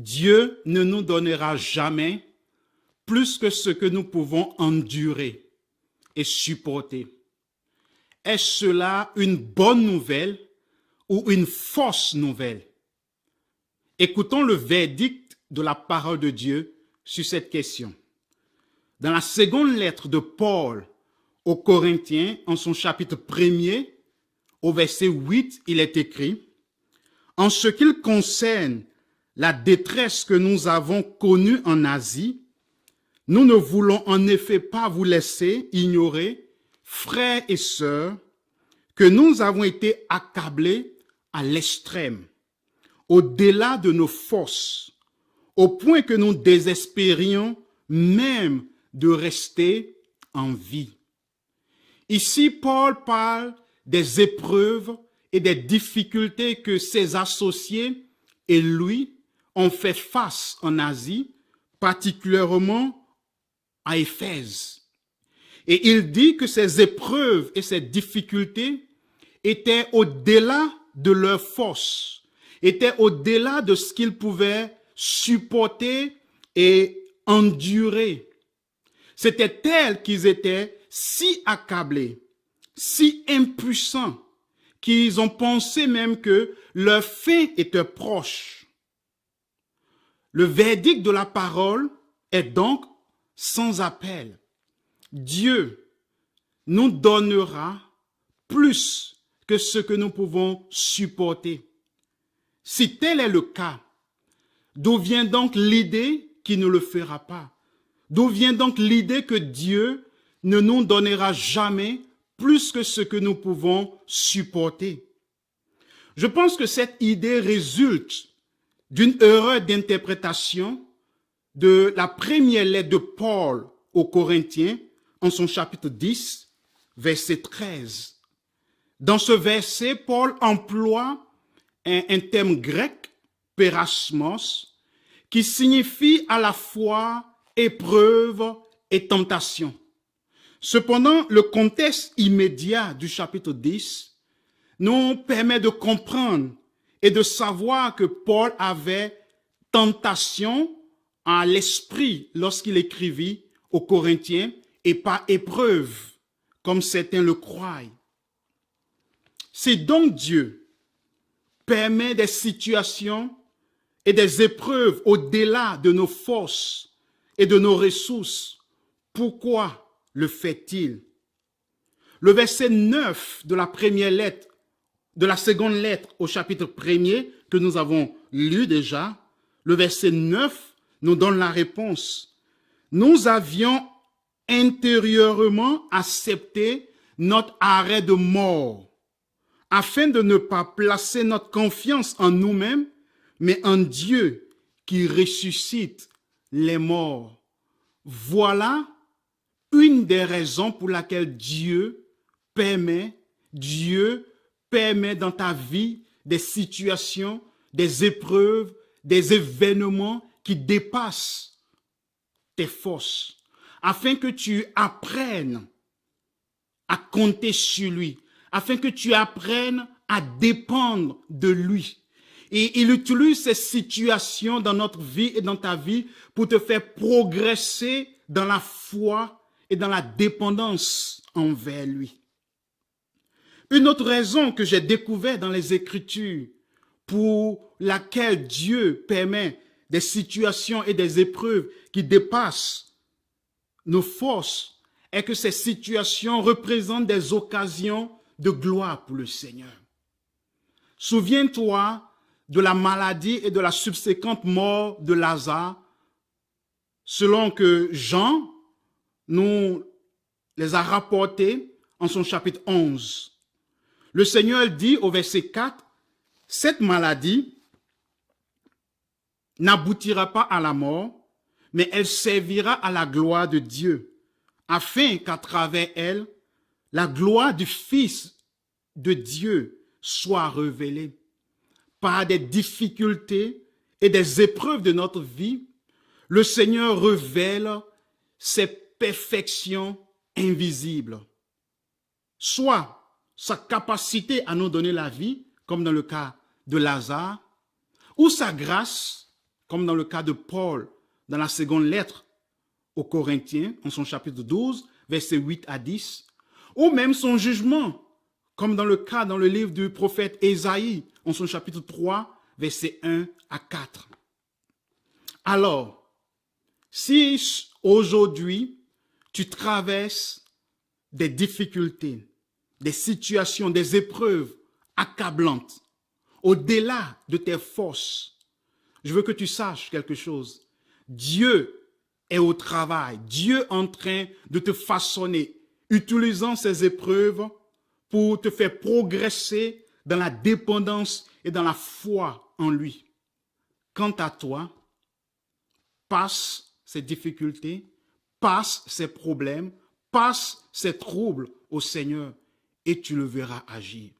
Dieu ne nous donnera jamais plus que ce que nous pouvons endurer et supporter. Est-ce cela une bonne nouvelle ou une fausse nouvelle? Écoutons le verdict de la parole de Dieu sur cette question. Dans la seconde lettre de Paul aux Corinthiens, en son chapitre 1er, au verset 8, il est écrit « En ce qui concerne la détresse que nous avons connue en Asie, nous ne voulons en effet pas vous laisser ignorer, frères et sœurs, que nous avons été accablés à l'extrême, au-delà de nos forces, au point que nous désespérions même de rester en vie. » Ici, Paul parle des épreuves et des difficultés que ses associés et lui ont fait face en Asie, particulièrement à Éphèse. Et il dit que ces épreuves et ces difficultés étaient au-delà de leur force, étaient au-delà de ce qu'ils pouvaient supporter et endurer. C'était tel qu'ils étaient si accablés, si impuissants, qu'ils ont pensé même que leur fin était proche. Le verdict de la parole est donc sans appel. Dieu nous donnera plus que ce que nous pouvons supporter. Si tel est le cas, d'où vient donc l'idée qu'il ne le fera pas? D'où vient donc l'idée que Dieu ne nous donnera jamais plus que ce que nous pouvons supporter? Je pense que cette idée résulte d'une erreur d'interprétation de la première lettre de Paul aux Corinthiens, en son chapitre 10, verset 13. Dans ce verset, Paul emploie un terme grec, pérasmos, qui signifie à la fois épreuve et tentation. Cependant, le contexte immédiat du chapitre 10 nous permet de comprendre et de savoir que Paul avait tentation à l'esprit lorsqu'il écrivit aux Corinthiens et pas épreuve, comme certains le croient. Si donc Dieu permet des situations et des épreuves au-delà de nos forces et de nos ressources, pourquoi le fait-il? Le verset 9 de la première lettre, de la seconde lettre au chapitre 1er que nous avons lu déjà, le verset 9 nous donne la réponse. Nous avions intérieurement accepté notre arrêt de mort, afin de ne pas placer notre confiance en nous-mêmes, mais en Dieu qui ressuscite les morts. Voilà une des raisons pour laquelle Dieu permet dans ta vie des situations, des épreuves, des événements qui dépassent tes forces, afin que tu apprennes à compter sur lui, afin que tu apprennes à dépendre de lui. Et il utilise ces situations dans notre vie et dans ta vie pour te faire progresser dans la foi et dans la dépendance envers lui. Une autre raison que j'ai découverte dans les Écritures pour laquelle Dieu permet des situations et des épreuves qui dépassent nos forces est que ces situations représentent des occasions de gloire pour le Seigneur. Souviens-toi de la maladie et de la subséquente mort de Lazare, selon que Jean nous les a rapportés en son chapitre 11. Le Seigneur dit au verset 4, « Cette maladie n'aboutira pas à la mort, mais elle servira à la gloire de Dieu, afin qu'à travers elle, la gloire du Fils de Dieu soit révélée. » Par des difficultés et des épreuves de notre vie, le Seigneur révèle ses perfections invisibles. Soit sa capacité à nous donner la vie, comme dans le cas de Lazare, ou sa grâce comme dans le cas de Paul dans la seconde lettre aux Corinthiens, en son chapitre 12, versets 8 à 10, ou même son jugement, comme dans le cas dans le livre du prophète Ésaïe, en son chapitre 3, versets 1 à 4. Alors, si aujourd'hui, tu traverses des difficultés, des situations, des épreuves accablantes, au-delà de tes forces, je veux que tu saches quelque chose. Dieu est au travail. Dieu est en train de te façonner, utilisant ces épreuves pour te faire progresser dans la dépendance et dans la foi en lui. Quant à toi, passe ces difficultés, passe ces problèmes, passe ces troubles au Seigneur et tu le verras agir.